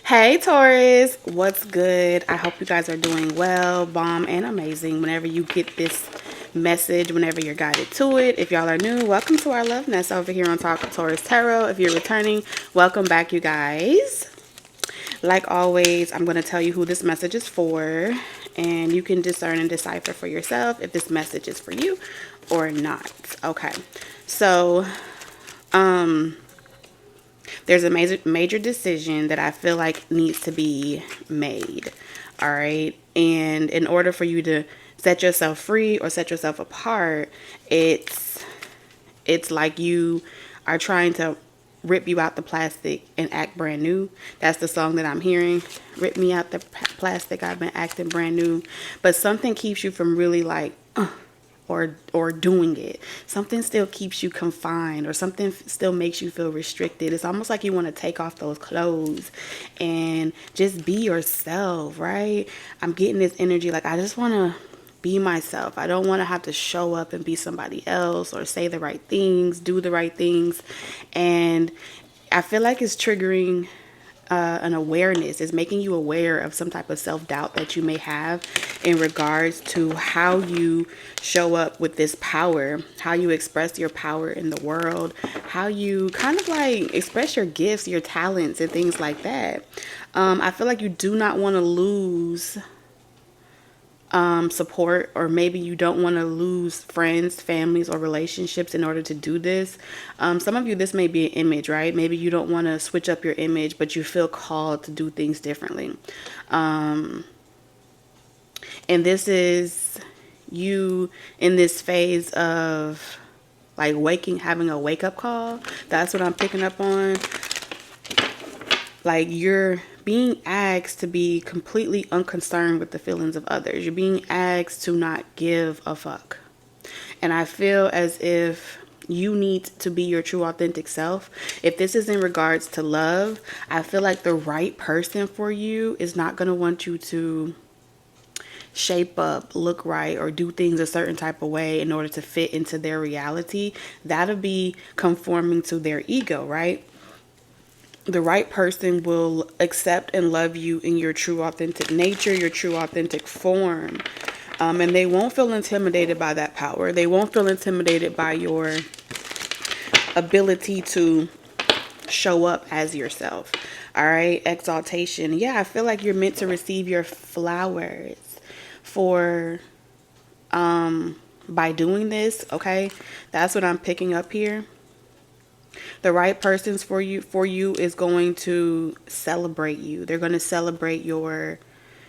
Hey Taurus, what's good? I hope you guys are doing well, bomb, and amazing. Whenever you get this message, whenever you're guided to it. If y'all are new, welcome to our love nest over here on Talk with Taurus Tarot. If you're returning, welcome back, you guys. Like always, I'm going to tell you who this message is for, and you can discern and decipher for yourself if this message is for you or not. Okay, so there's a major decision that I feel like needs to be made. All right. And in order for you to set yourself free or set yourself apart, it's like you are trying to rip you out the plastic and act brand new. That's the song that I'm hearing. Rip me out the plastic. I've been acting brand new. But something keeps you from really like or doing it. Something still keeps you confined, or something still makes you feel restricted. It's almost like you want to take off those clothes and just be yourself, right? I'm getting this energy like I just want to be myself. I don't want to have to show up and be somebody else or say the right things, do the right things. And I feel like it's triggering an awareness. Is making you aware of some type of self-doubt that you may have in regards to how you show up with this power, how you express your power in the world, how you kind of like express your gifts, your talents, and things like that. I feel like you do not want to lose support, or maybe you don't want to lose friends, families, or relationships in order to do this. Some of you, this may be an image, right? Maybe you don't want to switch up your image, but you feel called to do things differently. And this is you in this phase of like having a wake up call. That's what I'm picking up on. Like you're being asked to be completely unconcerned with the feelings of others. You're being asked to not give a fuck. And I feel as if you need to be your true authentic self. If this is in regards to love, I feel like the right person for you is not going to want you to shape up, look right, or do things a certain type of way in order to fit into their reality. That'll be conforming to their ego, right? The right person will accept and love you in your true authentic nature, your true authentic form. And they won't feel intimidated by that power. They won't feel intimidated by your ability to show up as yourself. All right. Exaltation. Yeah, I feel like you're meant to receive your flowers for by doing this. Okay. That's what I'm picking up here. The right persons for you is going to celebrate you. They're going to celebrate your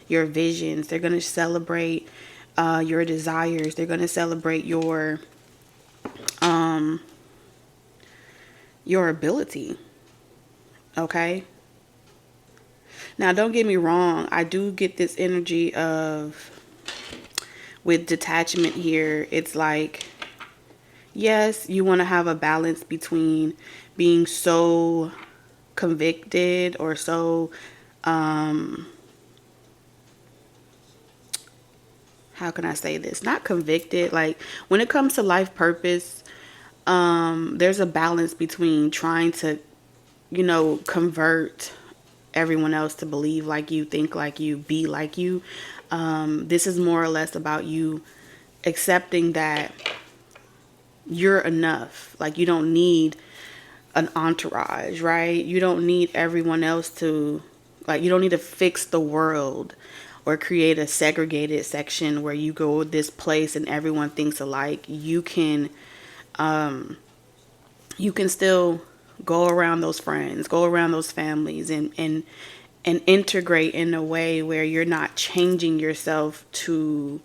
visions. They're going to celebrate your desires. They're going to celebrate your ability. Okay. Now, don't get me wrong. I do get this energy of with detachment here. It's like, yes, you want to have a balance between being so convicted or so how can I say this? Not convicted. Like when it comes to life purpose, there's a balance between trying to, convert everyone else to believe like you, think like you, be like you. This is more or less about you accepting that you're enough. Like you don't need an entourage, right? You don't need everyone else to, like, you don't need to fix the world or create a segregated section where you go this place and everyone thinks alike. You can still go around those friends, go around those families, and integrate in a way where you're not changing yourself to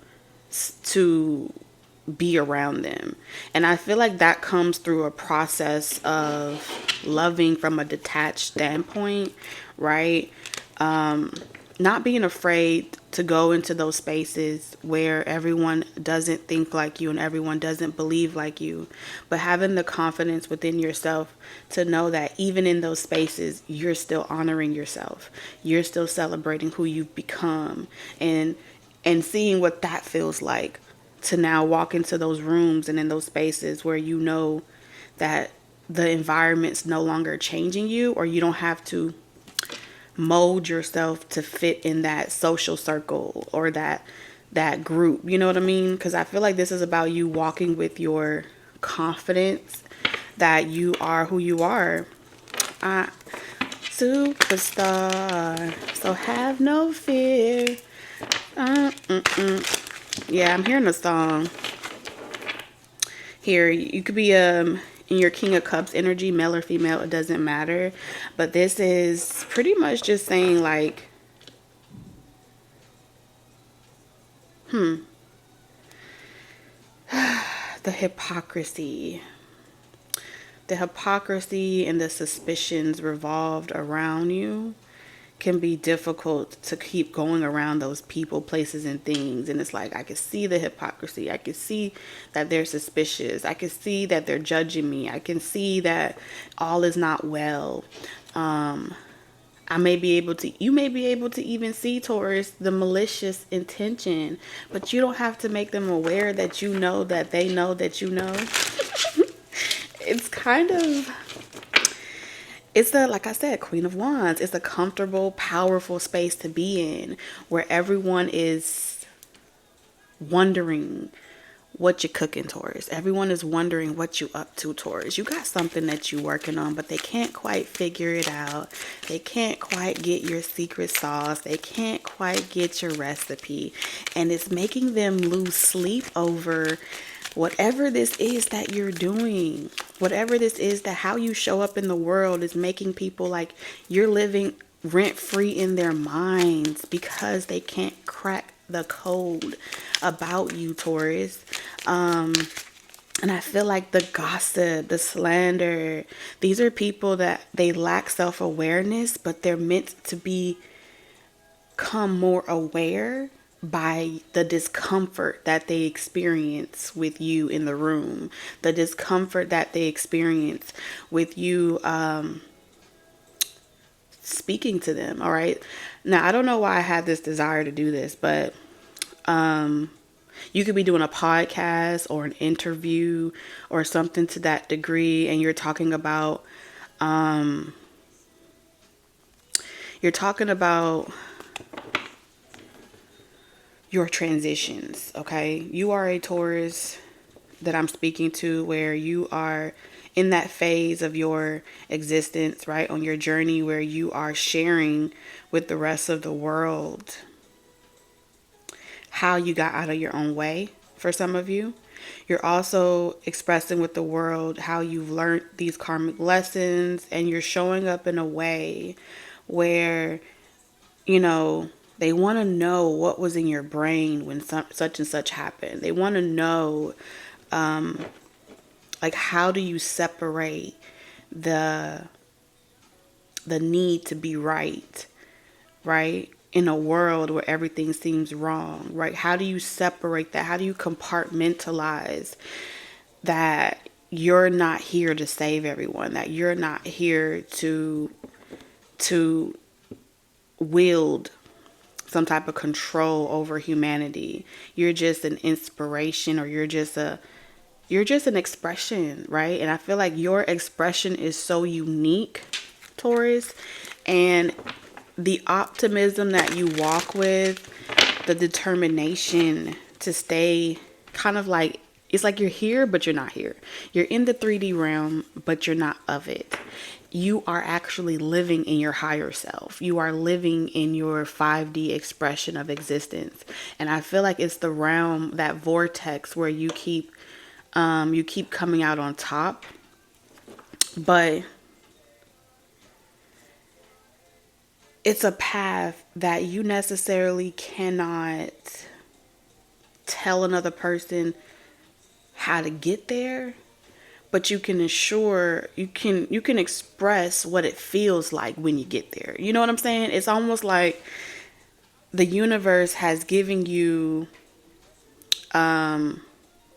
be around them. And I feel like that comes through a process of loving from a detached standpoint, right? Not being afraid to go into those spaces where everyone doesn't think like you and everyone doesn't believe like you, but having the confidence within yourself to know that even in those spaces, you're still honoring yourself. You're still celebrating who you've become, and seeing what that feels like to now walk into those rooms and in those spaces where you know that the environment's no longer changing you, or you don't have to mold yourself to fit in that social circle or that group. You know what I mean? Because I feel like this is about you walking with your confidence that you are who you are. Superstar, so have no fear. Yeah, I'm hearing a song here. You could be in your King of Cups energy, male or female, it doesn't matter. But this is pretty much just saying like, the hypocrisy. The hypocrisy and the suspicions revolved around you can be difficult to keep going around those people, places, and things. And it's like, I can see the hypocrisy. I can see that they're suspicious. I can see that they're judging me. I can see that all is not well. You may be able to even see, Taurus, the malicious intention, but you don't have to make them aware that you know that they know that you know. It's kind of, it's the, like I said, Queen of Wands. It's a comfortable, powerful space to be in where everyone is wondering what you're cooking, Taurus. Everyone is wondering what you up to, Taurus. You got something that you're working on, but they can't quite figure it out. They can't quite get your secret sauce. They can't quite get your recipe. And it's making them lose sleep over whatever this is that you're doing. Whatever this is, that how you show up in the world is making people like you're living rent free in their minds because they can't crack the code about you, Taurus. And I feel like the gossip, the slander, these are people that they lack self-awareness, but they're meant to become more aware by the discomfort that they experience with you in the room, the discomfort that they experience with you speaking to them. All right. Now, I don't know why I had this desire to do this, but you could be doing a podcast or an interview or something to that degree, and you're talking about your transitions. Okay, you are a Taurus that I'm speaking to, where you are in that phase of your existence, right, on your journey, where you are sharing with the rest of the world how you got out of your own way. For some of you, you're also expressing with the world how you've learned these karmic lessons, and you're showing up in a way where, you know, they want to know what was in your brain when such and such happened. They want to know, like, how do you separate the need to be right, in a world where everything seems wrong, right? How do you separate that? How do you compartmentalize that you're not here to save everyone, that you're not here to wield some type of control over humanity. You're just an inspiration, or you're just an expression, right? And I feel like your expression is so unique, Taurus, and the optimism that you walk with, the determination to stay kind of like, it's like you're here, but you're not here. You're in the 3D realm, but you're not of it. You are actually living in your higher self. You are living in your 5D expression of existence. And I feel like it's the realm, that vortex where you keep coming out on top. But it's a path that you necessarily cannot tell another person how to get there, but you can express what it feels like when you get there. You know what I'm saying? It's almost like the universe has given you a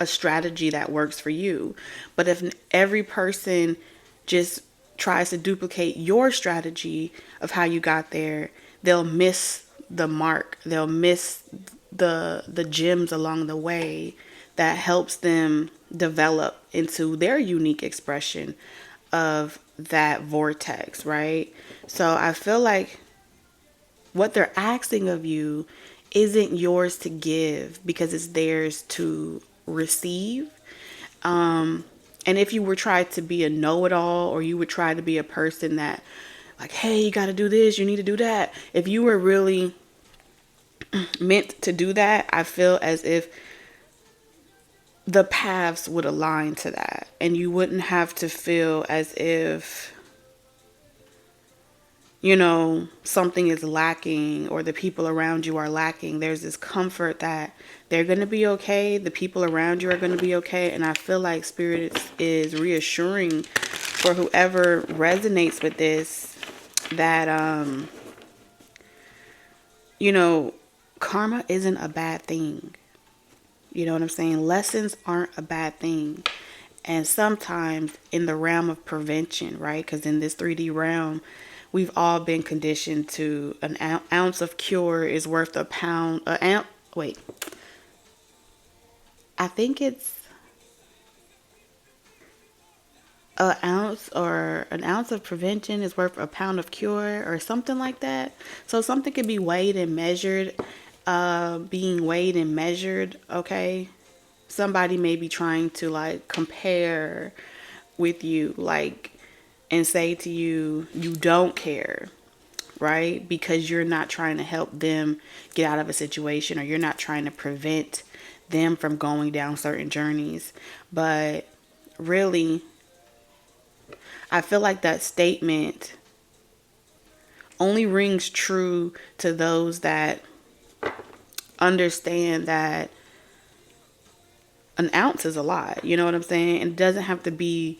strategy that works for you. But if every person just tries to duplicate your strategy of how you got there, they'll miss the mark. They'll miss the gems along the way that helps them develop into their unique expression of that vortex, right? So I feel like what they're asking of you isn't yours to give because it's theirs to receive. And if you were trying to be a know-it-all, or you would try to be a person that, like, hey, you got to do this, you need to do that. If you were really meant to do that, I feel as if the paths would align to that. And you wouldn't have to feel as if, you know, something is lacking or the people around you are lacking. There's this comfort that they're going to be okay. The people around you are going to be okay. And I feel like Spirit is reassuring for whoever resonates with this that, you know, karma isn't a bad thing. You know what I'm saying? Lessons aren't a bad thing. And sometimes in the realm of prevention, right? Because in this 3D realm, we've all been conditioned to an ounce of cure is worth a pound. Wait, I think it's an ounce of prevention is worth a pound of cure, or something like that. So something can be weighed and measured. Being weighed and measured. Okay, somebody may be trying to like compare with you, like, and say to you, you don't care, right? Because you're not trying to help them get out of a situation, or you're not trying to prevent them from going down certain journeys. But really, I feel like that statement only rings true to those that understand that an ounce is a lot. You know what I'm saying? And it doesn't have to be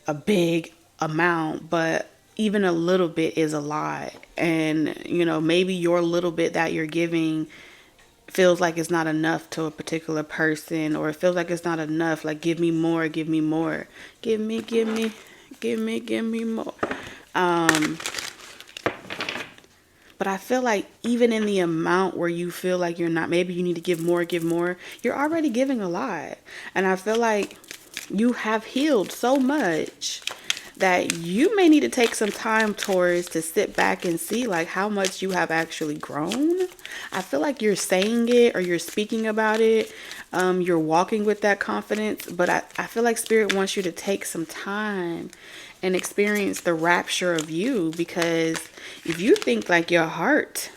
a big amount, but even a little bit is a lot. And, you know, maybe your little bit that you're giving feels like it's not enough to a particular person, or it feels like it's not enough. Like, give me more, give me more. Give me more. But I feel like even in the amount where you feel like you're not, maybe you need to give more, you're already giving a lot. And I feel like you have healed so much that you may need to take some time, Taurus, to sit back and see like how much you have actually grown. I feel like you're saying it, or you're speaking about it. You're walking with that confidence, but I feel like Spirit wants you to take some time and experience the rapture of you, because if you think like your heart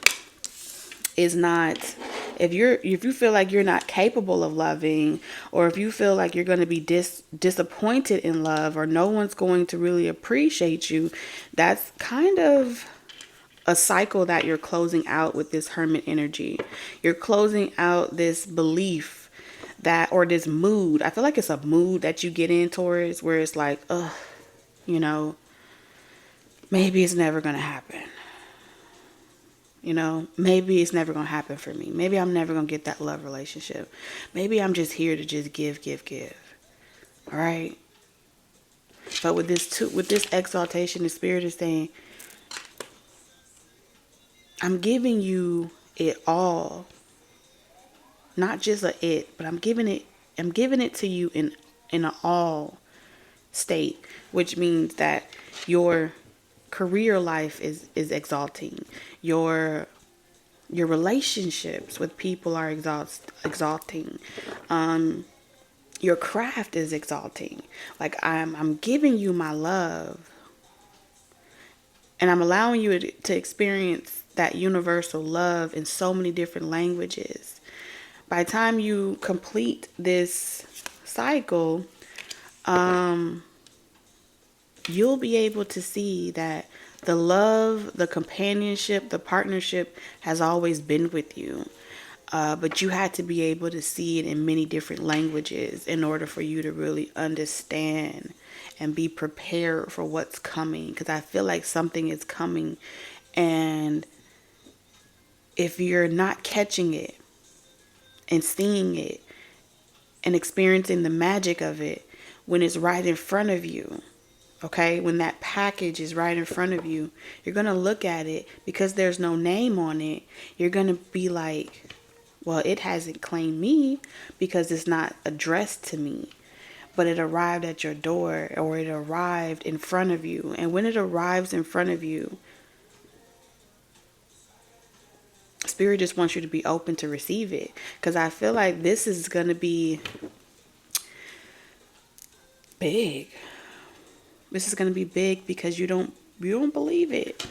is not, if you feel like you're not capable of loving, or if you feel like you're going to be disappointed in love, or no one's going to really appreciate you, that's kind of a cycle that you're closing out with this Hermit energy. You're closing out this belief that, or this mood. I feel like it's a mood that you get in, Taurus, where it's like, ugh, you know, maybe it's never going to happen. You know, maybe it's never going to happen for me. Maybe I'm never going to get that love relationship. Maybe I'm just here to just give. All right. But with this exaltation, the Spirit is saying, I'm giving you it all. Not just but I'm giving it to you in an all state, which means that your career life is exalting. Your relationships with people are exalting. Your craft is exalting. Like, I'm giving you my love, and I'm allowing you to experience that universal love in so many different languages. By the time you complete this cycle, you'll be able to see that the love, the companionship, the partnership has always been with you. But you had to be able to see it in many different languages in order for you to really understand and be prepared for what's coming. Because I feel like something is coming. And if you're not catching it and seeing it and experiencing the magic of it when it's right in front of you, okay, when that package is right in front of you, you're going to look at it, because there's no name on it. You're going to be like, well, it hasn't claimed me because it's not addressed to me. But it arrived at your door, or it arrived in front of you. And when it arrives in front of you, Spirit just wants you to be open to receive it. Because I feel like this is going to be big. This is going to be big because you don't believe it.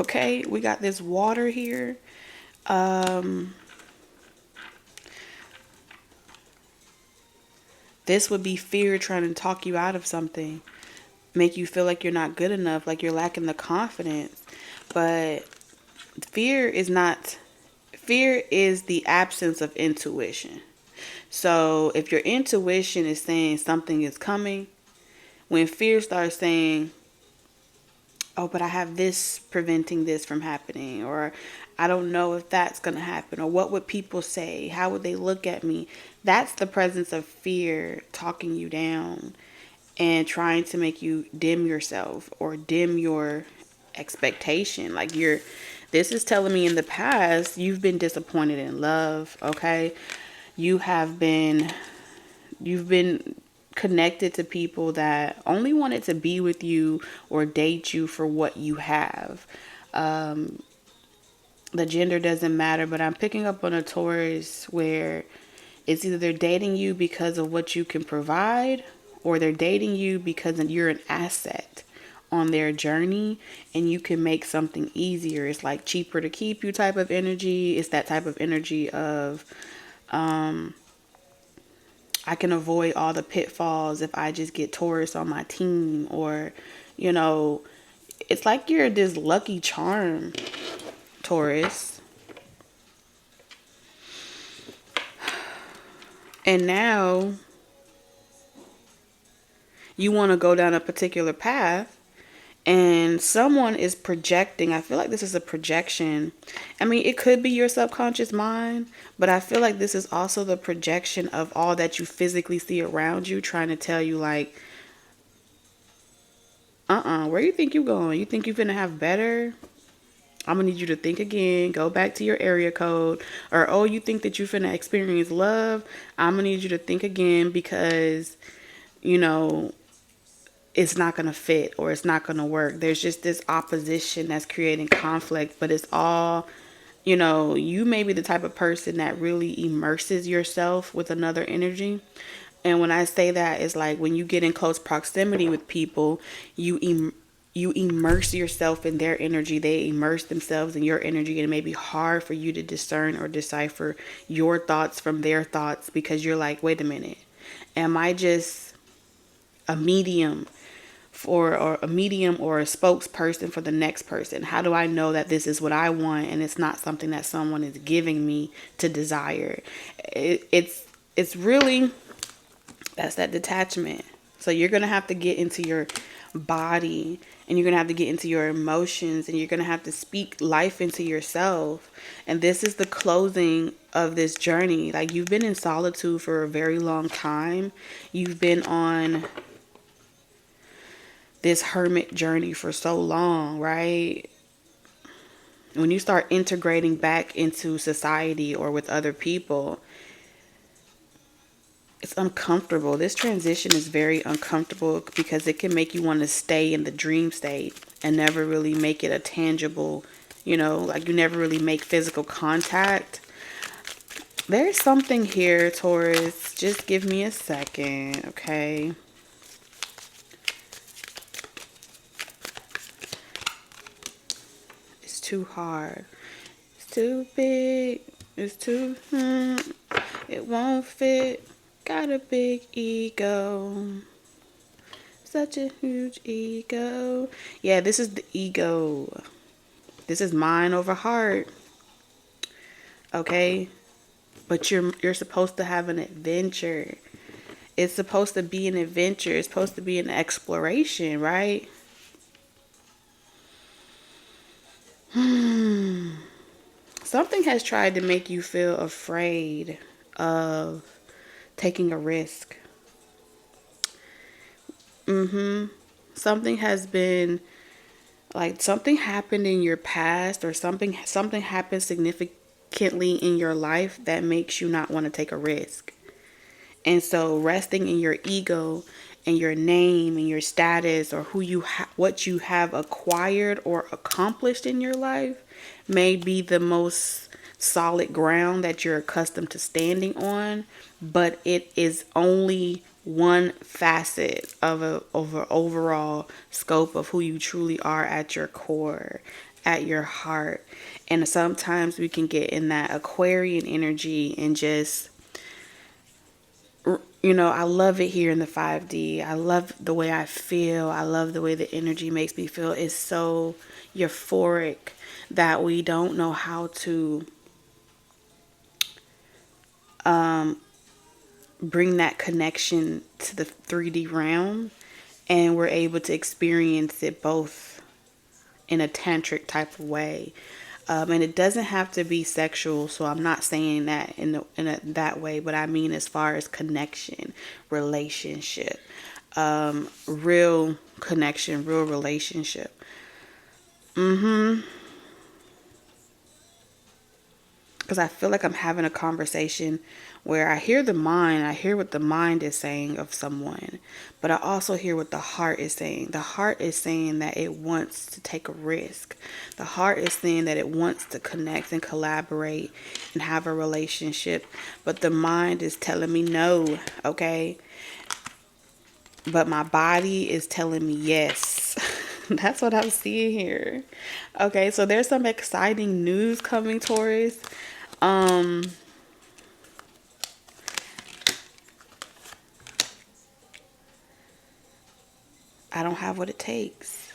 Okay, we got this water here. This would be fear trying to talk you out of something, make you feel like you're not good enough, like you're lacking the confidence. But fear is not, fear is the absence of intuition. So if your intuition is saying something is coming, when fear starts saying, oh, but I have this preventing this from happening, or I don't know if that's going to happen, or what would people say? How would they look at me? That's the presence of fear talking you down and trying to make you dim yourself or dim your expectation. Like this is telling me in the past, you've been disappointed in love, okay? You've been connected to people that only wanted to be with you or date you for what you have. The gender doesn't matter, but I'm picking up on a Taurus where it's either they're dating you because of what you can provide, or they're dating you because you're an asset on their journey and you can make something easier. It's like cheaper to keep you type of energy. It's that type of energy of I can avoid all the pitfalls if I just get Taurus on my team. Or, it's like you're this lucky charm, Taurus. And now you want to go down a particular path and someone is projecting. I feel like this is a projection. I mean, it could be your subconscious mind, but I feel like this is also the projection of all that you physically see around you, trying to tell you like, where you think you going? You think you finna have better? I'm gonna need you to think again. Go back to your area code. Or, oh, you think that you finna experience love? I'm gonna need you to think again because, it's not going to fit or it's not going to work. There's just this opposition that's creating conflict, but it's all, you may be the type of person that really immerses yourself with another energy. And when I say that, it's like when you get in close proximity with people, you immerse yourself in their energy. They immerse themselves in your energy, and it may be hard for you to discern or decipher your thoughts from their thoughts because you're like, wait a minute, am I just a medium or a spokesperson for the next person? How do I know that this is what I want and it's not something that someone is giving me to desire? It's really, that's that detachment. So you're going to have to get into your body and you're going to have to get into your emotions and you're going to have to speak life into yourself. And this is the closing of this journey. Like, you've been in solitude for a very long time. You've been on this hermit journey for so long, right? When you start integrating back into society or with other people, it's uncomfortable. This transition is very uncomfortable because it can make you want to stay in the dream state and never really make it a tangible, like you never really make physical contact. There's something here, Taurus. Just give me a second, okay? Too hard. It's too big. It's too, it won't fit. Got a big ego. Such a huge ego. Yeah, this is the ego. This is mind over heart. Okay? But you're supposed to have an adventure. It's supposed to be an adventure. It's supposed to be an exploration, right? Something has tried to make you feel afraid of taking a risk. Something has been, like, something happened in your past, or something happened significantly in your life that makes you not want to take a risk. And so resting in your ego and your name and your status, or what you have acquired or accomplished in your life, may be the most solid ground that you're accustomed to standing on, but it is only one facet of a overall scope of who you truly are at your core, at your heart. And sometimes we can get in that Aquarian energy and just, you know, I love it here in the 5D. I love the way I feel. I love the way the energy makes me feel. It's so euphoric that we don't know how to bring that connection to the 3D realm, and we're able to experience it both in a tantric type of way. And it doesn't have to be sexual, so I'm not saying that that way, but I mean as far as connection, relationship, real connection, real relationship. Because I feel like I'm having a conversation where I hear the mind, I hear what the mind is saying of someone, but I also hear what the heart is saying. The heart is saying that it wants to take a risk. The heart is saying that it wants to connect and collaborate and have a relationship, but the mind is telling me no, okay? But my body is telling me yes. That's what I'm seeing here. Okay, so there's some exciting news coming, Taurus. I don't have what it takes.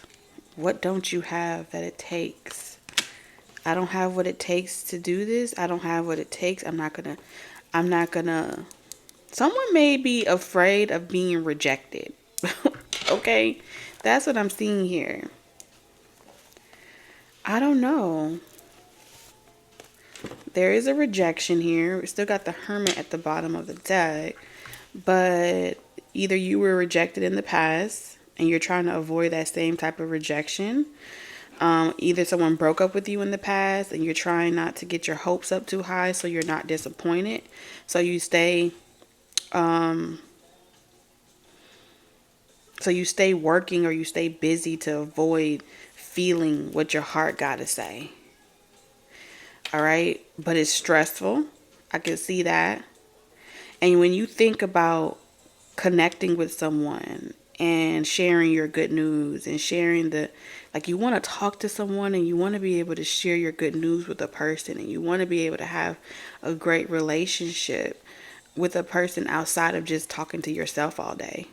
What don't you have that it takes? I don't have what it takes to do this. I don't have what it takes. I'm not gonna. Someone may be afraid of being rejected. Okay? That's what I'm seeing here. I don't know. There is a rejection here. We still got the Hermit at the bottom of the deck. But either you were rejected in the past and you're trying to avoid that same type of rejection. Either someone broke up with you in the past and you're trying not to get your hopes up too high so you're not disappointed. So you stay working, or you stay busy to avoid feeling what your heart got to say. All right? But it's stressful. I can see that. And when you think about connecting with someone and sharing your good news and sharing like, you want to talk to someone and you want to be able to share your good news with a person, and you want to be able to have a great relationship with a person outside of just talking to yourself all day.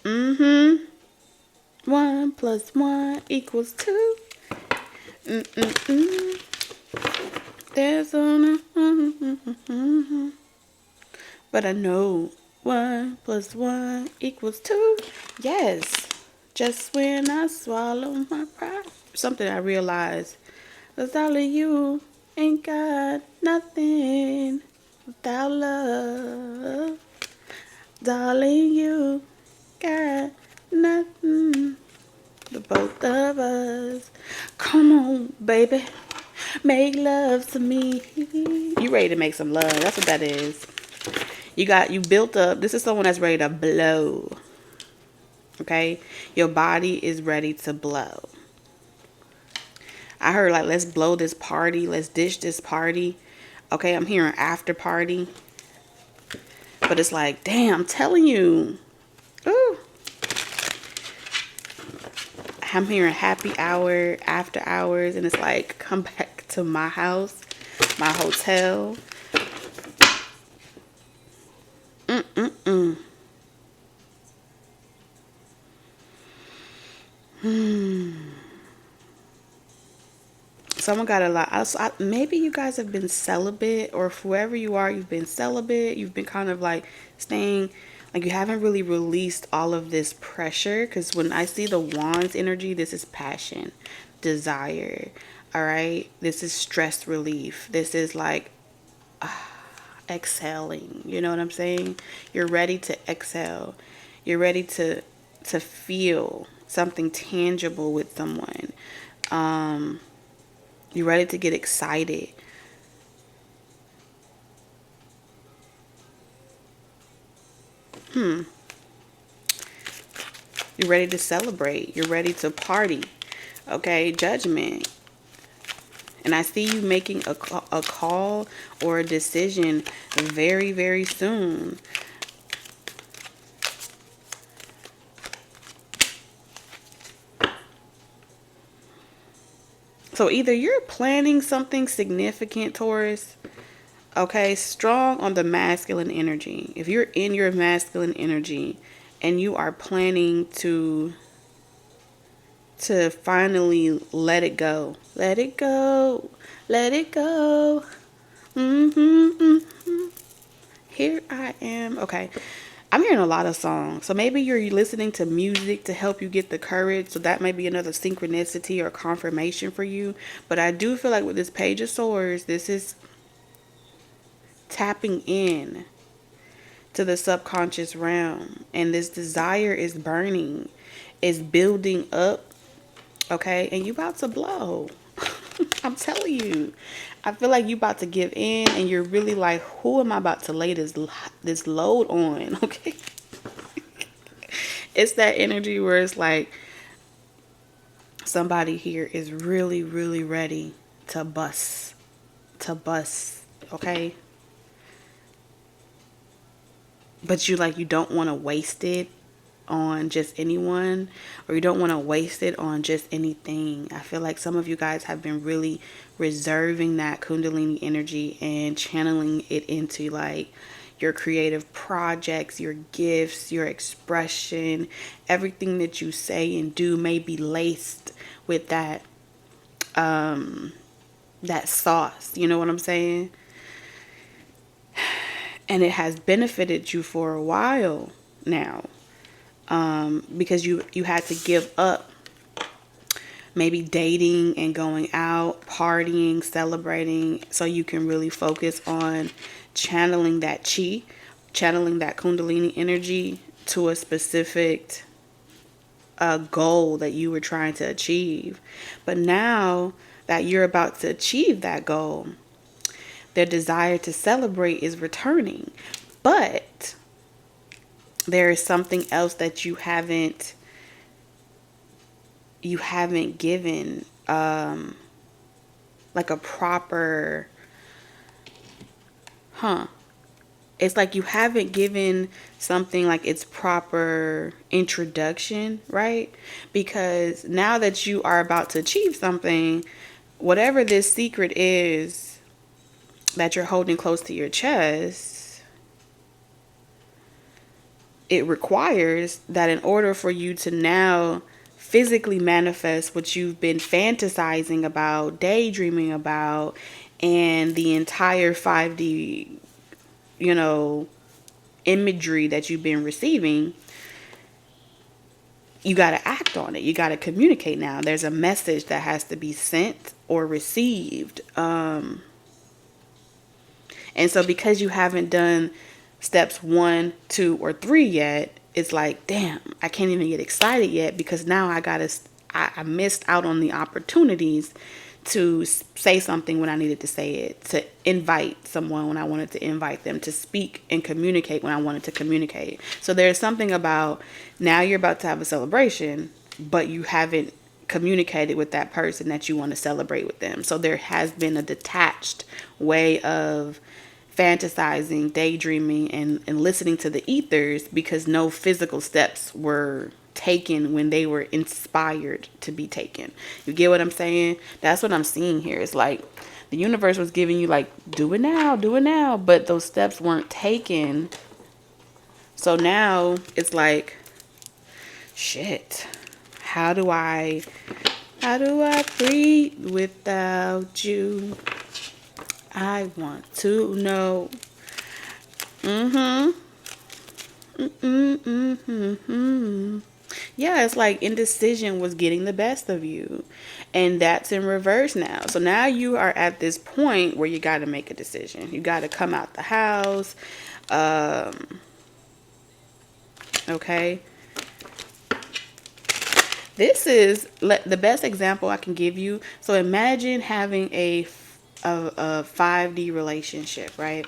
1 + 1 = 2. There's only but I know 1 + 1 = 2. Yes. Just when I swallow my pride. Something I realized was all of you ain't got nothing without love. Darling, you got nothing. The both of us. Come on, baby. Make love to me. You ready to make some love. That's what that is. You built up. This is someone that's ready to blow. Okay? Your body is ready to blow. I heard, like, let's blow this party. Let's dish this party. Okay, I'm hearing after party. But it's like, damn, I'm telling you. Ooh. I'm hearing happy hour, after hours, and it's like, come back to my house, my hotel. Someone got a lot. Maybe you guys have been celibate, or whoever you are, you've been celibate. You've been kind of like staying, like you haven't really released all of this pressure. Because when I see the Wands energy, this is passion, desire. All right. This is stress relief. This is like exhaling. You know what I'm saying? You're ready to exhale. You're ready to feel something tangible with someone. You're ready to get excited. You're ready to celebrate. You're ready to party. Okay, Judgment. And I see you making a call or a decision very, very soon. So either you're planning something significant, Taurus, okay, strong on the masculine energy. If you're in your masculine energy and you are planning to finally let it go. Let it go. Let it go. Mm-hmm. Here I am. Okay. I'm hearing a lot of songs. So maybe you're listening to music to help you get the courage. So that might be another synchronicity or confirmation for you. But I do feel like with this Page of Swords, this is tapping in to the subconscious realm. And this desire is burning, is building up. Okay. And you about to blow. I'm telling you. I feel like you about to give in and you're really like, who am I about to lay this load on? Okay. It's that energy where it's like somebody here is really, really ready to bust. To bust. Okay. But you don't want to waste it on just anyone, or you don't want to waste it on just anything. I feel like some of you guys have been really reserving that Kundalini energy and channeling it into like your creative projects, your gifts, your expression. Everything that you say and do may be laced with that that sauce. You know what I'm saying? And it has benefited you for a while now. Because you had to give up maybe dating and going out, partying, celebrating, so you can really focus on channeling that chi, channeling that Kundalini energy to a specific goal that you were trying to achieve. But now that you're about to achieve that goal, their desire to celebrate is returning. But there is something else that you haven't given like a proper it's like you haven't given something like its proper introduction, right? Because now that you are about to achieve something, whatever this secret is that you're holding close to your chest, it requires that in order for you to now physically manifest what you've been fantasizing about, daydreaming about, and the entire 5D, imagery that you've been receiving, you got to act on it. You got to communicate now. There's a message that has to be sent or received. And so because you haven't done steps 1, 2, or 3 yet, it's like, damn, I can't even get excited yet because now I missed out on the opportunities to say something when I needed to say it, to invite someone when I wanted to invite them, to speak and communicate when I wanted to communicate. So there's something about now you're about to have a celebration, but you haven't communicated with that person that you want to celebrate with them. So there has been a detached way of fantasizing, daydreaming, and listening to the ethers because no physical steps were taken when they were inspired to be taken. You get what I'm saying? That's what I'm seeing here. It's like the universe was giving you like, do it now, but those steps weren't taken. So now it's like, shit, how do I breathe without you? I want to know. Yeah, it's like indecision was getting the best of you. And that's in reverse now. So now you are at this point where you got to make a decision. You got to come out the house. Okay. This is the best example I can give you. So imagine having a 5D relationship, right?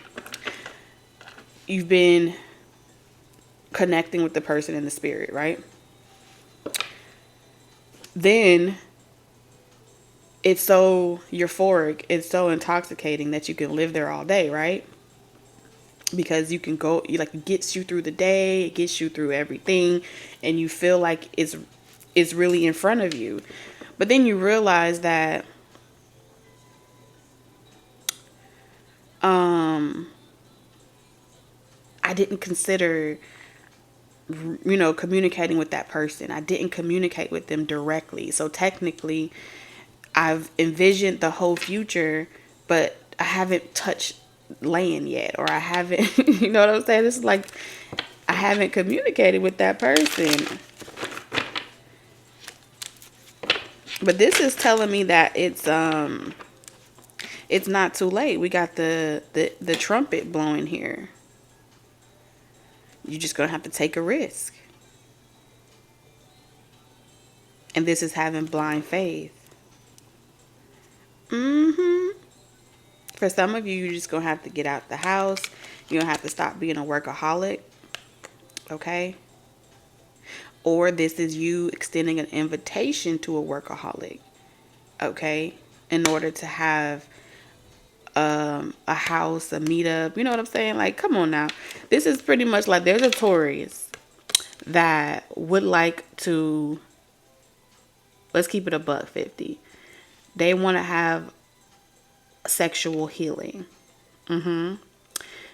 You've been connecting with the person in the spirit, right? Then it's so euphoric, it's so intoxicating that you can live there all day, right? Because you can go, you like, it gets you through the day, it gets you through everything, and you feel like it's really in front of you. But then you realize that I didn't consider, communicating with that person. I didn't communicate with them directly. So technically, I've envisioned the whole future, but I haven't touched land yet, or I haven't, you know what I'm saying? It's like I haven't communicated with that person. But this is telling me that it's not too late. We got the trumpet blowing here. You're just gonna have to take a risk. And this is having blind faith. For some of you, you're just gonna have to get out the house. You're gonna have to stop being a workaholic. Okay? Or this is you extending an invitation to a workaholic. Okay? In order to have a house, a meetup. You know what I'm saying? Like, come on now. This is pretty much like there's a Taurus that would like to, let's keep it a buck 50. They want to have sexual healing.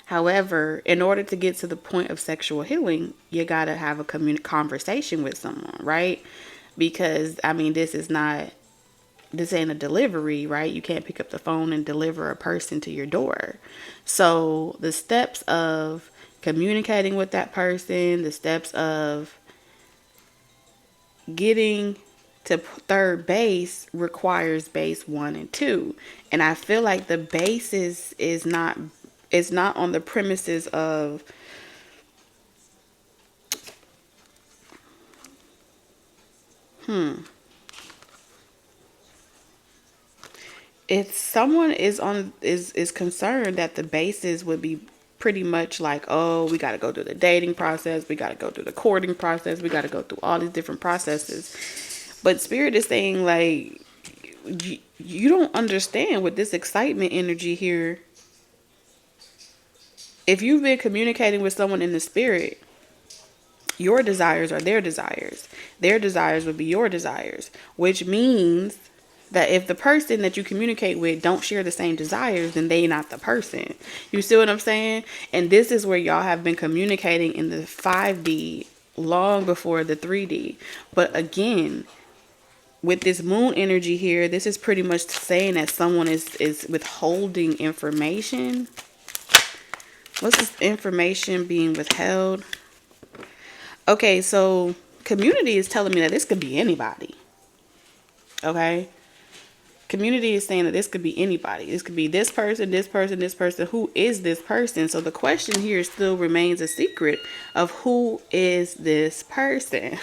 However, in order to get to the point of sexual healing, you got to have a conversation with someone, right? Because, I mean, this ain't a delivery, right? You can't pick up the phone and deliver a person to your door. So the steps of communicating with that person, the steps of getting to third base requires base 1 and 2. And I feel like the basis is not on the premises of if someone is concerned that the basis would be pretty much like, oh, we got to go through the dating process, we got to go through the courting process, we got to go through all these different processes. But Spirit is saying, like, you don't understand with this excitement energy here. If you've been communicating with someone in the spirit, your desires are their desires. Their desires would be your desires, which means that if the person that you communicate with don't share the same desires, then they not the person. You see what I'm saying? And this is where y'all have been communicating in the 5D long before the 3D. But again, with this moon energy here, this is pretty much saying that someone is withholding information. What's this information being withheld? Okay, so community is telling me that this could be anybody. Okay? Community is saying that this could be anybody. This could be this person, this person, this person. Who is this person? So the question here still remains a secret of who is this person.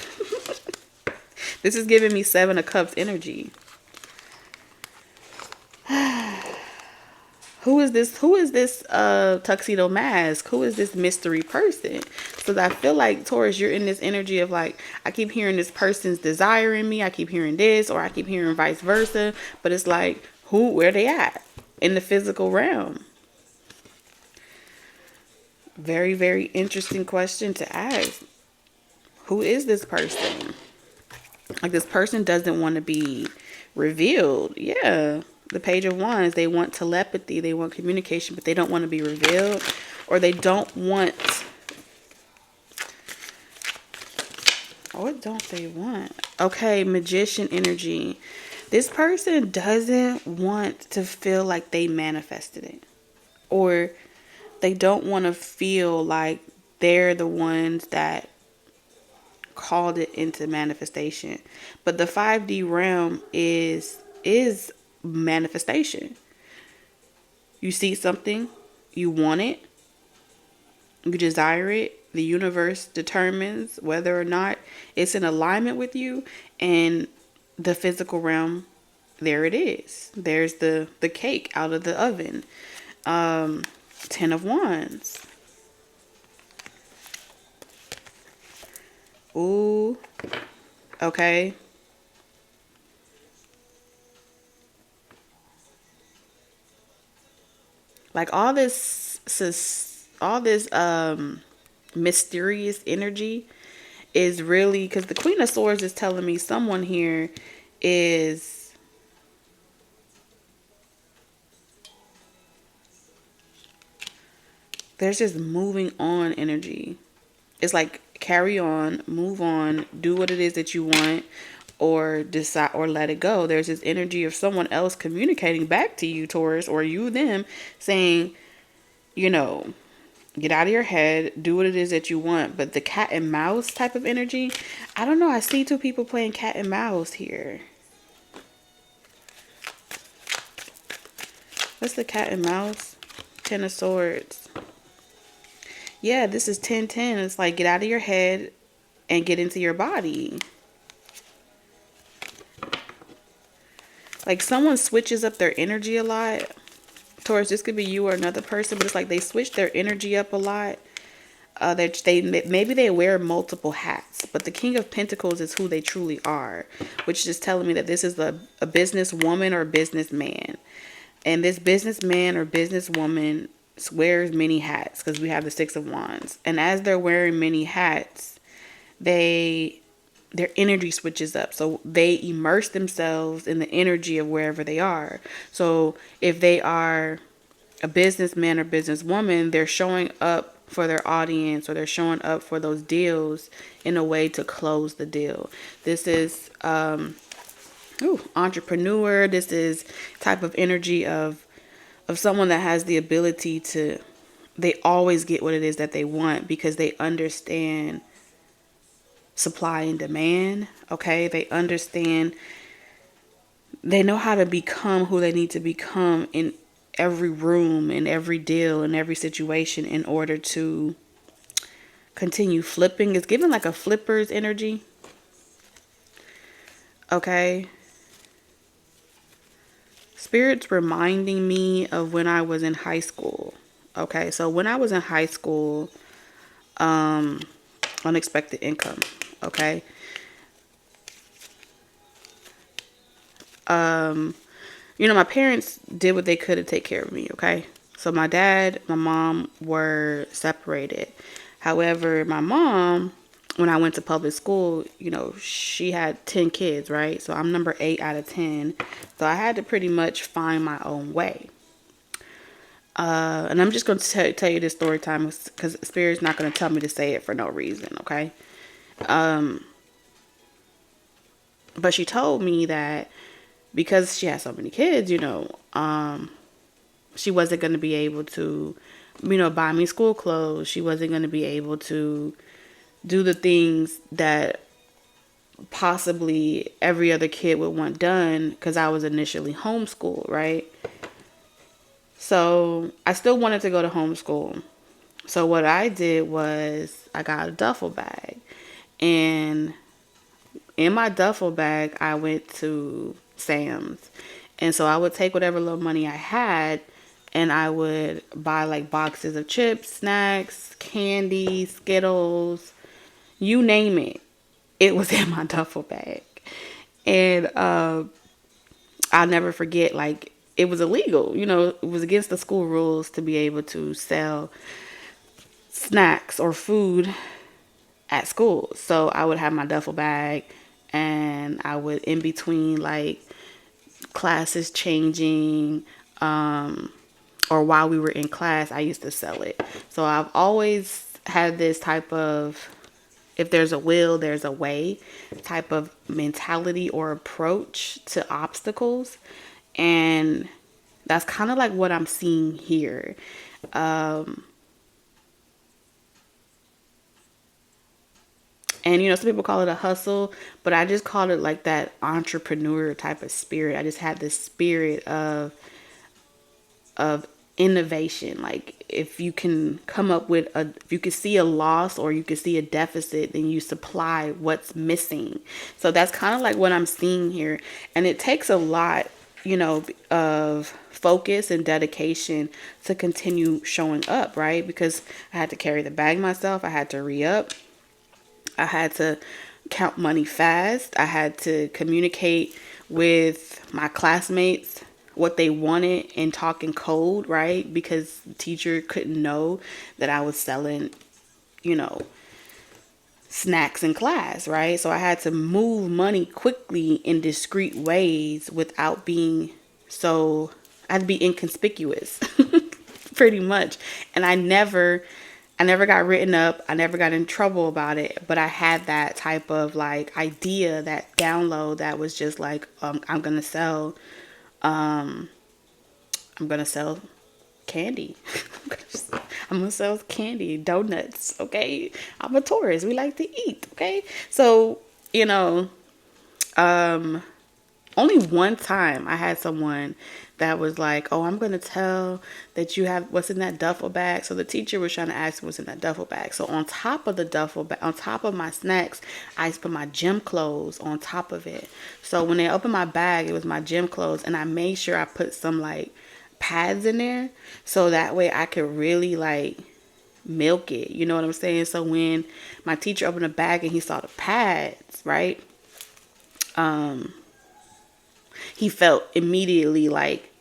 This is giving me 7 of Cups energy. Who is this tuxedo mask? Who is this mystery person? So I feel like, Taurus, you're in this energy of like, I keep hearing this person's desire in me. I keep hearing this, or I keep hearing vice versa. But it's like, where they at in the physical realm? Very, very interesting question to ask. Who is this person? Like, this person doesn't want to be revealed. Yeah. The Page of Wands, they want telepathy, they want communication, but they don't want to be revealed, or they don't want, what don't they want? Okay, Magician energy. This person doesn't want to feel like they manifested it, or they don't want to feel like they're the ones that called it into manifestation. But the 5D realm is manifestation. You see something, you want it, you desire it. The universe determines whether or not it's in alignment with you, and the physical realm, there it is. There's the cake out of the oven. 10 of Wands. Ooh. Okay. Like all this mysterious energy is really, because the Queen of Swords is telling me someone here is, there's just moving on energy. It's like carry on, move on, do what it is that you want, or decide, or let it go. There's this energy of someone else communicating back to you, Taurus, or you them, saying, you know, get out of your head, do what it is that you want. But the cat and mouse type of energy, I don't know. I see two people playing cat and mouse here. What's the cat and mouse? 10 of Swords. Yeah, this is 10-10. It's like get out of your head and get into your body. Like someone switches up their energy a lot. Taurus, this could be you or another person, but it's like they switch their energy up a lot. Maybe they wear multiple hats, but the King of Pentacles is who they truly are, which is telling me that this is a businesswoman or businessman. And this businessman or businesswoman wears many hats, because we have the Six of Wands. And as they're wearing many hats, their energy switches up. So they immerse themselves in the energy of wherever they are. So if they are a businessman or businesswoman, they're showing up for their audience, or they're showing up for those deals in a way to close the deal. This is entrepreneur. This is type of energy of someone that has the ability to, they always get what it is that they want, because they understand supply and demand. Okay, they understand, they know how to become who they need to become in every room, in every deal, in every situation, in order to continue flipping. It's given like a flipper's energy. Okay, Spirit's reminding me of when I was in high school. Okay, so when I was in high school, unexpected income. Okay. My parents did what they could to take care of me. Okay. So my dad, my mom were separated. However, my mom, when I went to public school, she had 10 kids, right? So I'm number 8 out of 10. So I had to pretty much find my own way. And I'm just going to tell you this story time, because Spirit's not going to tell me to say it for no reason. Okay. But she told me that because she had so many kids, she wasn't going to be able to, buy me school clothes. She wasn't going to be able to do the things that possibly every other kid would want done, because I was initially homeschooled, right? So I still wanted to go to homeschool. So what I did was I got a duffel bag, and in my duffel bag, I went to Sam's. And so I would take whatever little money I had, and I would buy like boxes of chips, snacks, candy, Skittles, you name it. It was in my duffel bag. And I'll never forget, like, it was illegal. It was against the school rules to be able to sell snacks or food at school. So I would have my duffel bag, and I would, in between like classes changing, or while we were in class, I used to sell it. So I've always had this type of, if there's a will, there's a way type of mentality or approach to obstacles. And that's kind of like what I'm seeing here. And, some people call it a hustle, but I just call it like that entrepreneur type of spirit. I just had this spirit of innovation. Like, if you can come up with if you can see a loss or you can see a deficit, then you supply what's missing. So that's kind of like what I'm seeing here. And it takes a lot, of focus and dedication to continue showing up, right? Because I had to carry the bag myself. I had to re-up. I had to count money fast. I had to communicate with my classmates what they wanted and talking code, right? Because the teacher couldn't know that I was selling, you know, snacks in class, right? So I had to move money quickly in discreet ways without being so, I had to be inconspicuous pretty much. And I never got written up. I never got in trouble about it, but I had that type of like idea, that download that was just like, um, I'm gonna sell candy. I'm gonna sell candy, donuts. Okay, I'm a Taurus. We like to eat. Okay, so you know, um, only one time I had someone that was like, "Oh, I'm gonna tell that you have what's in that duffel bag." So the teacher was trying to ask me what's in that duffel bag. So on top of the duffel bag, on top of my snacks, I used to put my gym clothes on top of it. So when they opened my bag, it was my gym clothes, and I made sure I put some like pads in there so that way I could really like milk it. You know what I'm saying? So when my teacher opened the bag and he saw the pads, right? Um, he felt immediately like,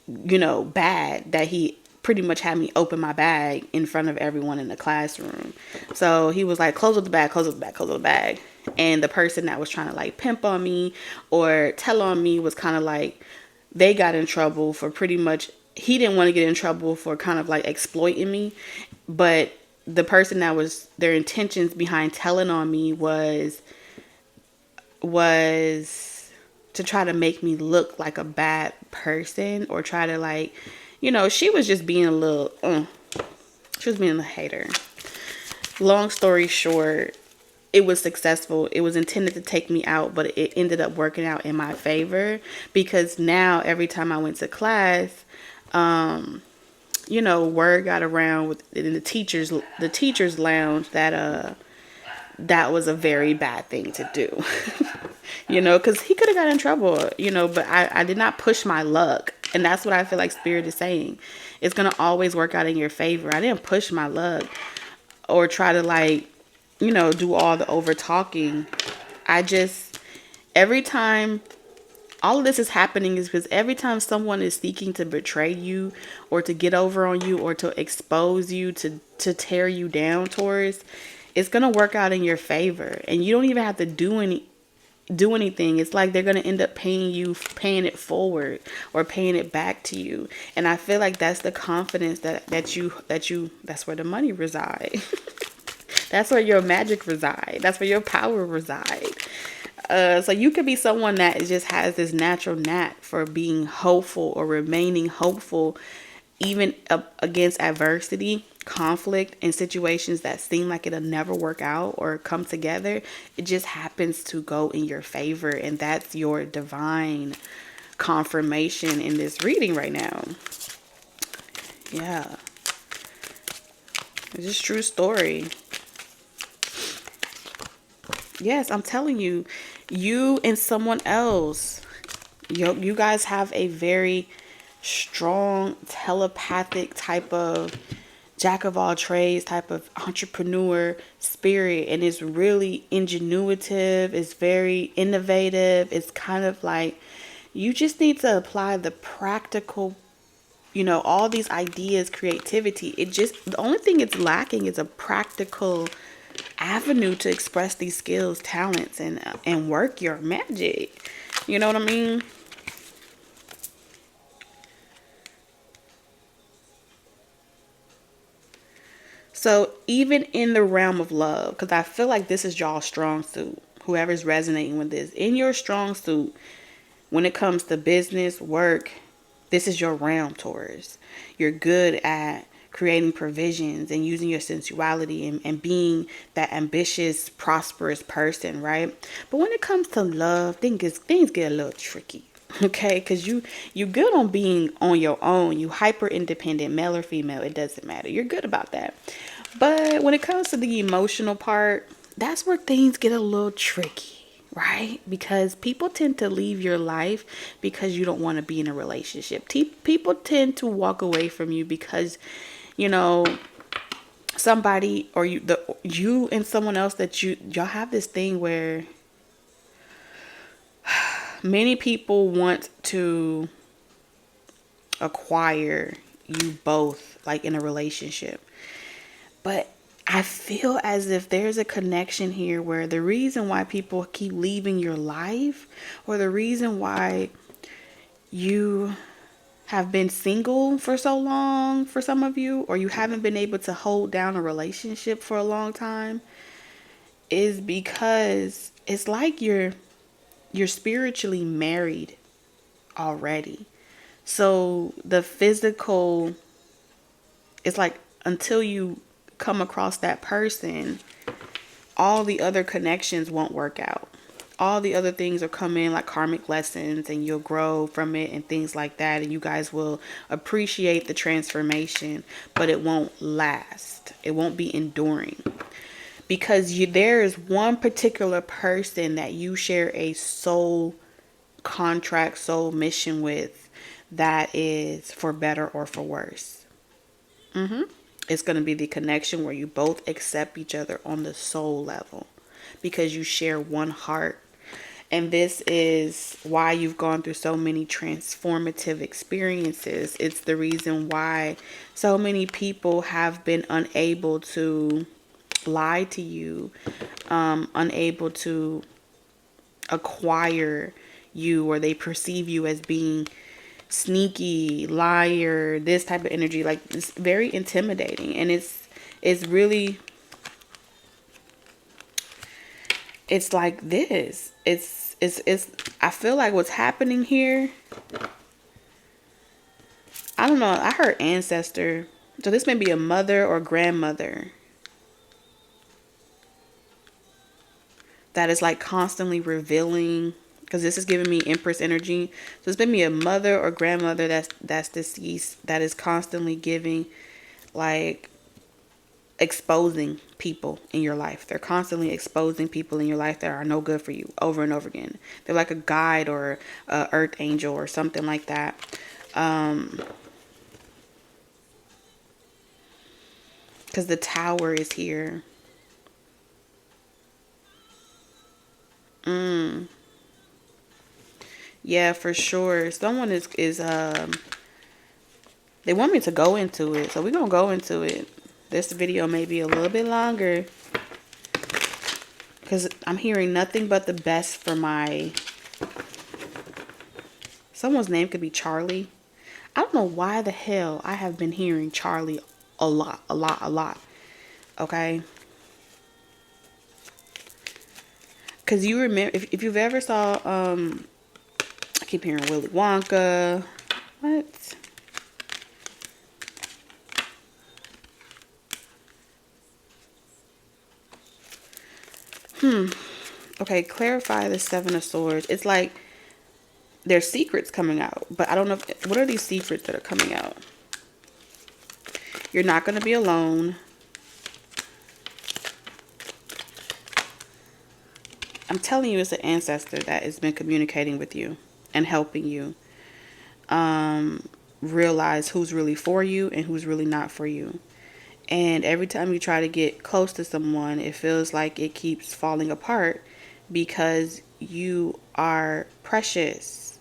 you know, bad that he pretty much had me open my bag in front of everyone in the classroom. So he was like, close up the bag, close up the bag, close up the bag. And the person that was trying to like pimp on me or tell on me was kind of like, they got in trouble for pretty much, he didn't want to get in trouble for kind of like exploiting me. But the person that was, their intentions behind telling on me was to try to make me look like a bad person or try to like, you know, she was just being a little, she was being a hater. Long story short, it was successful. It was intended to take me out, but it ended up working out in my favor because now every time I went to class, you know, word got around in the teachers lounge that that was a very bad thing to do. You know, because he could have got in trouble, you know, but I did not push my luck. And that's what I feel like Spirit is saying. It's going to always work out in your favor. I didn't push my luck or try to like, you know, do all the over talking. I just, every time all of this is happening is because every time someone is seeking to betray you or to get over on you or to expose you, to tear you down, Taurus, it's going to work out in your favor. And you don't even have to do anything. It's like they're going to end up paying it forward or paying it back to you. And I feel like that's the confidence that's where the money reside. That's where your magic reside. That's where your power reside. So you could be someone that just has this natural knack for being hopeful or remaining hopeful, even against adversity, conflict, and situations that seem like it'll never work out or come together. It just happens to go in your favor, and that's your divine confirmation in this reading right now. Yeah, it's just true story. Yes, I'm telling you, you and someone else, you guys have a very strong telepathic type of jack of all trades, type of entrepreneur spirit, and it's really ingenuitive, it's very innovative. It's kind of like you just need to apply the practical, you know, all these ideas, creativity. The only thing it's lacking is a practical avenue to express these skills, talents, and work your magic. You know what I mean? So even in the realm of love, because I feel like this is y'all's strong suit, whoever's resonating with this, in your strong suit, when it comes to business, work, this is your realm, Taurus. You're good at creating provisions and using your sensuality and being that ambitious, prosperous person, right? But when it comes to love, things get a little tricky. Okay, because you good on being on your own. You hyper independent, male or female, it doesn't matter. You're good about that. But when it comes to the emotional part, that's where things get a little tricky, right? Because people tend to leave your life because you don't want to be in a relationship. People tend to walk away from you because, you know, somebody or you and someone else that y'all have this thing where Many people want to acquire you both, like in a relationship. But I feel as if there's a connection here where the reason why people keep leaving your life, or the reason why you have been single for so long for some of you, or you haven't been able to hold down a relationship for a long time, is because it's like you're spiritually married already. So the physical, it's like until you come across that person, all the other connections won't work out. All the other things will come in like karmic lessons, and you'll grow from it and things like that. And you guys will appreciate the transformation, but it won't last. It won't be enduring. Because there is one particular person that you share a soul contract, soul mission with, that is for better or for worse. It's going to be the connection where you both accept each other on the soul level because you share one heart. And this is why you've gone through so many transformative experiences. It's the reason why so many people have been unable to lie to you, unable to acquire you, or they perceive you as being sneaky, liar, this type of energy. Like, it's very intimidating, and it's really, it's like this. It's I feel like what's happening here, I don't know, I heard ancestor. So this may be a mother or grandmother that is like constantly revealing, because this is giving me Empress energy. So it's been me a mother or grandmother that's deceased, that is constantly giving, like, exposing people in your life. They're constantly exposing people in your life that are no good for you over and over again. They're like a guide or a earth angel or something like that. Because the Tower is here. Yeah, for sure. Someone is they want me to go into it, so we're gonna go into it. This video may be a little bit longer because I'm hearing nothing but the best for my, someone's name could be Charlie. I don't know why the hell I have been hearing Charlie a lot. Okay. Because you remember, if you've ever saw, I keep hearing Willy Wonka. What? Okay, clarify the Seven of Swords. It's like there's secrets coming out, but I don't know what are these secrets that are coming out. You're not going to be alone. I'm telling you, it's an ancestor that has been communicating with you and helping you realize who's really for you and who's really not for you. And every time you try to get close to someone, it feels like it keeps falling apart because you are precious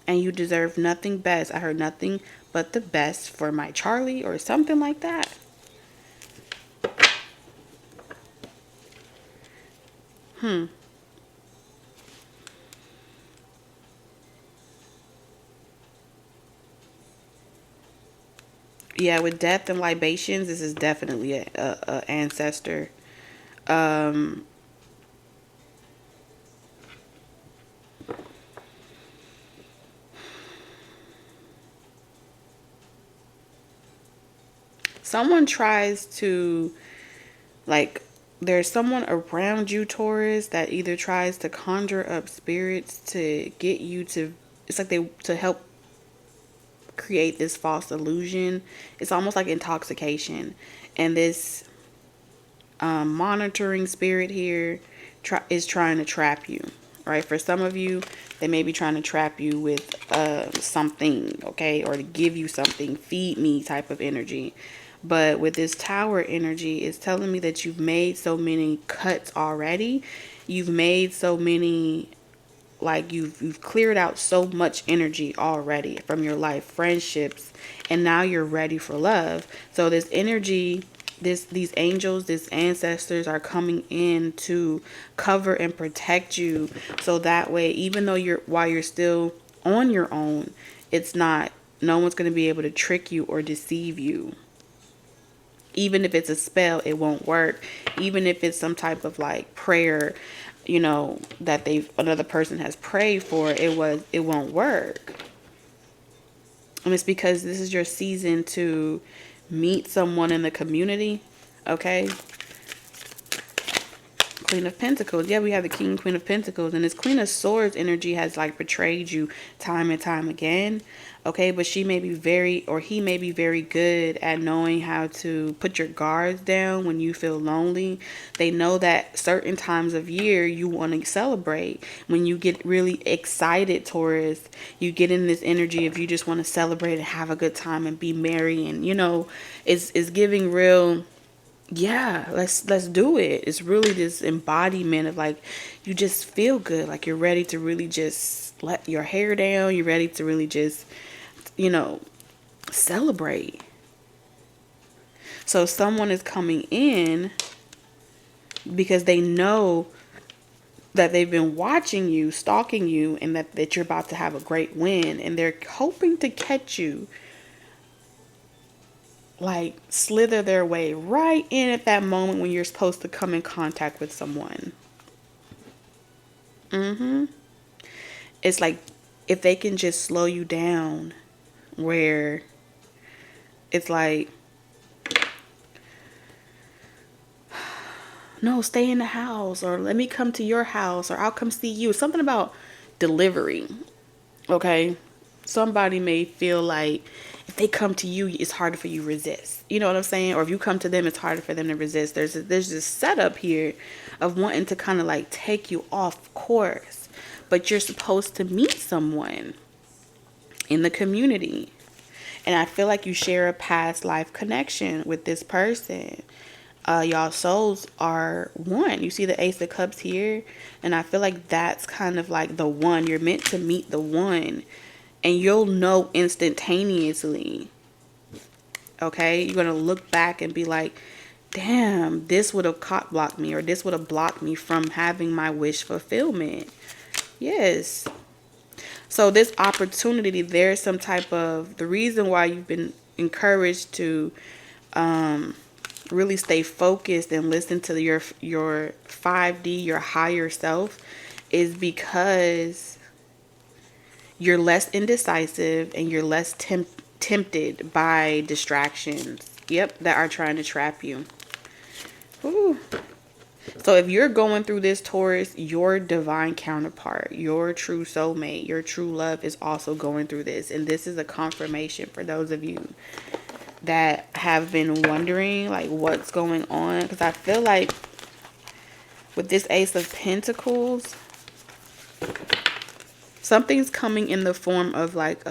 and you deserve nothing best. I heard nothing but the best for my Charlie or something like that. Yeah, with death and libations, this is definitely a ancestor. Someone tries to, like, there's someone around you, Taurus, that either tries to conjure up spirits to get you to, it's like they, to help create this false illusion. It's almost like intoxication. And this monitoring spirit here is trying to trap you, right? For some of you, they may be trying to trap you with something, okay, or to give you something, feed me type of energy. But with this Tower energy, it's telling me that you've made so many cuts already. You've made so many like you've cleared out so much energy already from your life, friendships, and now you're ready for love. So this energy, these angels, these ancestors are coming in to cover and protect you, so that way, even though while you're still on your own, it's not, no one's going to be able to trick you or deceive you. Even if it's a spell, it won't work. Even if it's some type of like prayer, that another person has prayed for, it won't work. And it's because this is your season to meet someone in the community. Okay. Queen of Pentacles. Yeah, we have the King and Queen of Pentacles. And this Queen of Swords energy has like betrayed you time and time again. Okay, but she may be he may be very good at knowing how to put your guards down when you feel lonely. They know that certain times of year you want to celebrate. When you get really excited, Taurus, you get in this energy of you just want to celebrate and have a good time and be merry. And, it's giving real, yeah, let's do it. It's really this embodiment of like, you just feel good. Like you're ready to really just let your hair down. You're ready to really just, celebrate. So someone is coming in because they know that they've been watching you, stalking you, and that you're about to have a great win. And they're hoping to catch you, like slither their way right in at that moment when you're supposed to come in contact with someone. It's like if they can just slow you down, where it's like, no, stay in the house, or let me come to your house, or I'll come see you. Something about delivery. Okay. Somebody may feel like if they come to you, it's harder for you to resist. You know what I'm saying? Or if you come to them, it's harder for them to resist. There's this setup here of wanting to kind of like take you off course, but you're supposed to meet someone in the community. And I feel like you share a past life connection with this person. Y'all souls are one. You see the Ace of Cups here, and I feel like that's kind of like the one. You're meant to meet the one, and you'll know instantaneously. Okay, you're gonna look back and be like, damn, this would have caught blocked me, or this would have blocked me from having my wish fulfillment. Yes. So this opportunity, there's some type of, the reason why you've been encouraged to really stay focused and listen to your 5D, your higher self, is because you're less indecisive and you're less tempted by distractions. Yep, that are trying to trap you. Ooh. So if you're going through this, Taurus, your divine counterpart, your true soulmate, your true love is also going through this. And this is a confirmation for those of you that have been wondering like what's going on. Because I feel like with this Ace of Pentacles, something's coming in the form of like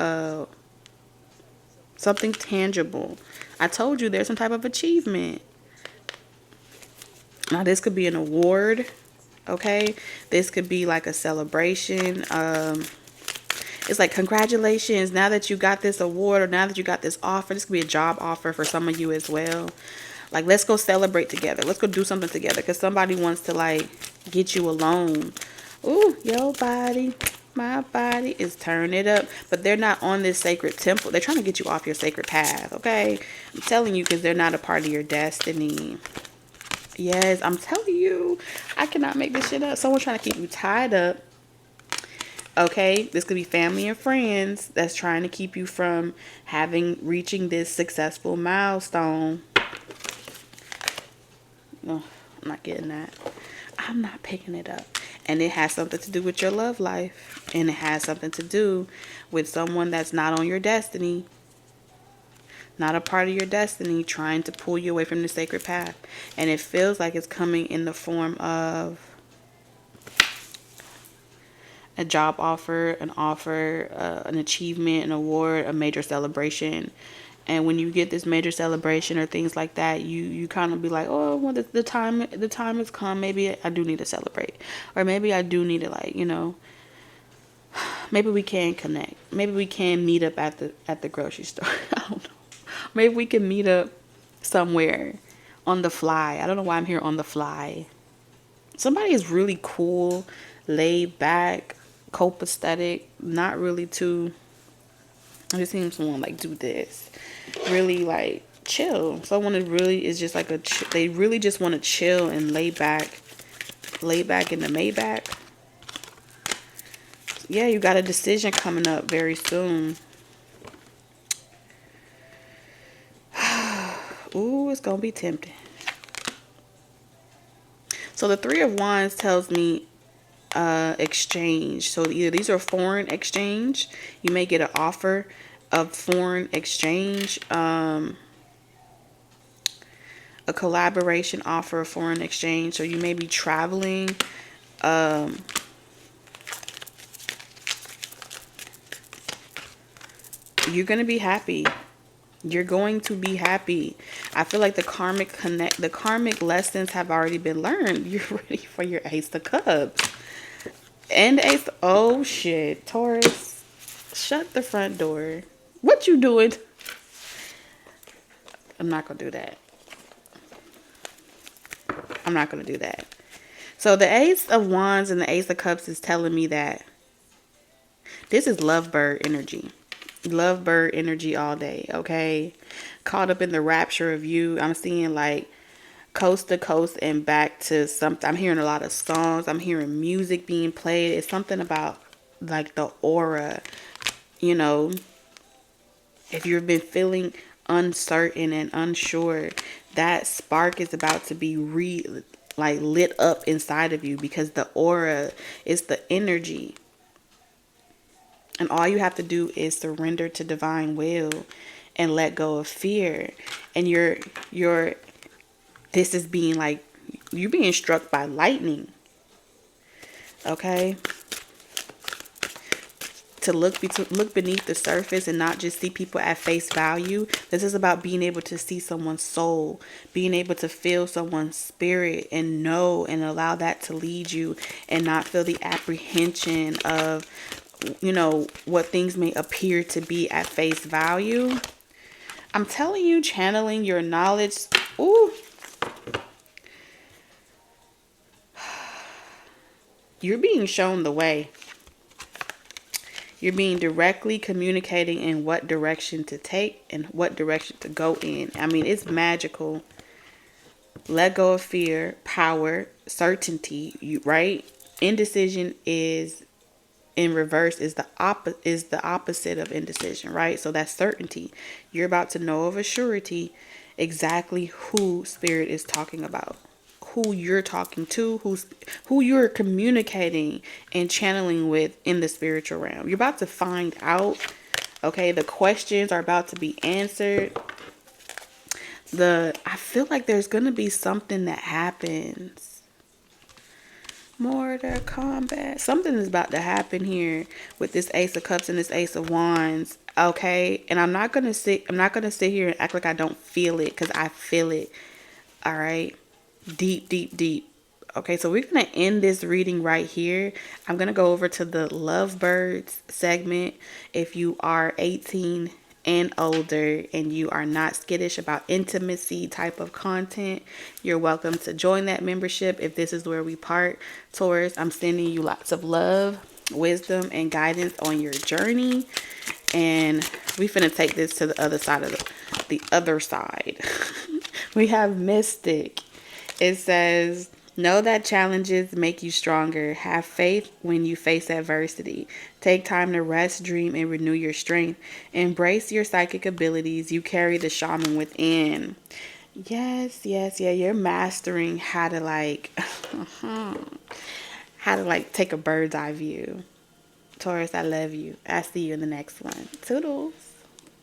something tangible. I told you there's some type of achievement. Now, this could be an award, okay? This could be like a celebration. It's like, congratulations, now that you got this award, or now that you got this offer. This could be a job offer for some of you as well. Like, let's go celebrate together. Let's go do something together, because somebody wants to, like, get you alone. Ooh, your body, my body is turning it up. But they're not on this sacred temple. They're trying to get you off your sacred path, okay? I'm telling you, because they're not a part of your destiny. Yes, I'm telling you, I cannot make this shit up. Someone's trying to keep you tied up. Okay, this could be family and friends that's trying to keep you from reaching this successful milestone. No, I'm not getting that. I'm not picking it up. And it has something to do with your love life. And it has something to do with someone that's not on your destiny. Not a part of your destiny, trying to pull you away from the sacred path. And it feels like it's coming in the form of a job offer, an achievement, an award, a major celebration. And when you get this major celebration or things like that, you kind of be like, oh, well, the time has come. Maybe I do need to celebrate, or maybe I do need to, like, Maybe we can connect. Maybe we can meet up at the grocery store. I don't know. Maybe we can meet up somewhere on the fly. I don't know why I'm here on the fly. Somebody is really cool, laid back, copacetic, not really too. I just seen someone like do this, really like chill. Someone is really is just like they really just want to chill and lay back in the Maybach. Yeah, you got a decision coming up very soon. Ooh, it's gonna be tempting. So the Three of Wands tells me exchange. So either these are foreign exchange. You may get an offer of foreign exchange. A collaboration offer of foreign exchange. So you may be traveling. You're going to be happy. You're going to be happy. I feel like the karmic lessons have already been learned. You're ready for your Ace of Cups. And Ace, oh shit, Taurus, shut the front door. What you doing? I'm not going to do that. I'm not going to do that. So the Ace of Wands and the Ace of Cups is telling me that this is lovebird energy. Lovebird energy all day, okay? Caught up in the rapture of you. I'm seeing like coast to coast and back to something. I'm hearing a lot of songs. I'm hearing music being played. It's something about like the aura, you know. If you've been feeling uncertain and unsure, that spark is about to be lit up inside of you, because the aura is the energy. And all you have to do is surrender to divine will and let go of fear. And this is being like, you're being struck by lightning. Okay? To look beneath the surface and not just see people at face value. This is about being able to see someone's soul, being able to feel someone's spirit and know and allow that to lead you, and not feel the apprehension of, you know, what things may appear to be at face value. I'm telling you, channeling your knowledge. Ooh. You're being shown the way. You're being directly communicating in what direction to take and what direction to go in. I mean, it's magical. Let go of fear, power, certainty, right? Indecision is in reverse is the opposite of indecision, right? So that's certainty. You're about to know of a surety exactly who spirit is talking about, who you're talking to, who you're communicating and channeling with in the spiritual realm. You're about to find out. Okay, the questions are about to be answered. I feel like there's gonna be something that happens. Mortar combat. Something is about to happen here with this Ace of Cups and this Ace of Wands. Okay, and I'm not gonna sit here and act like I don't feel it, because I feel it. All right, deep, deep, deep. Okay, so we're gonna end this reading right here. I'm gonna go over to the Lovebirds segment. If you are 18 and older and you are not skittish about intimacy type of content, you're welcome to join that membership. If this is where we part, Taurus, I'm sending you lots of love, wisdom, and guidance on your journey. And we finna take this to the other side of the other side. We have Mystic. It says, know that challenges make you stronger. Have faith when you face adversity. Take time to rest, dream, and renew your strength. Embrace your psychic abilities. You carry the shaman within. Yes, yes, yeah. You're mastering how to take a bird's eye view. Taurus, I love you. I'll see you in the next one. Toodles.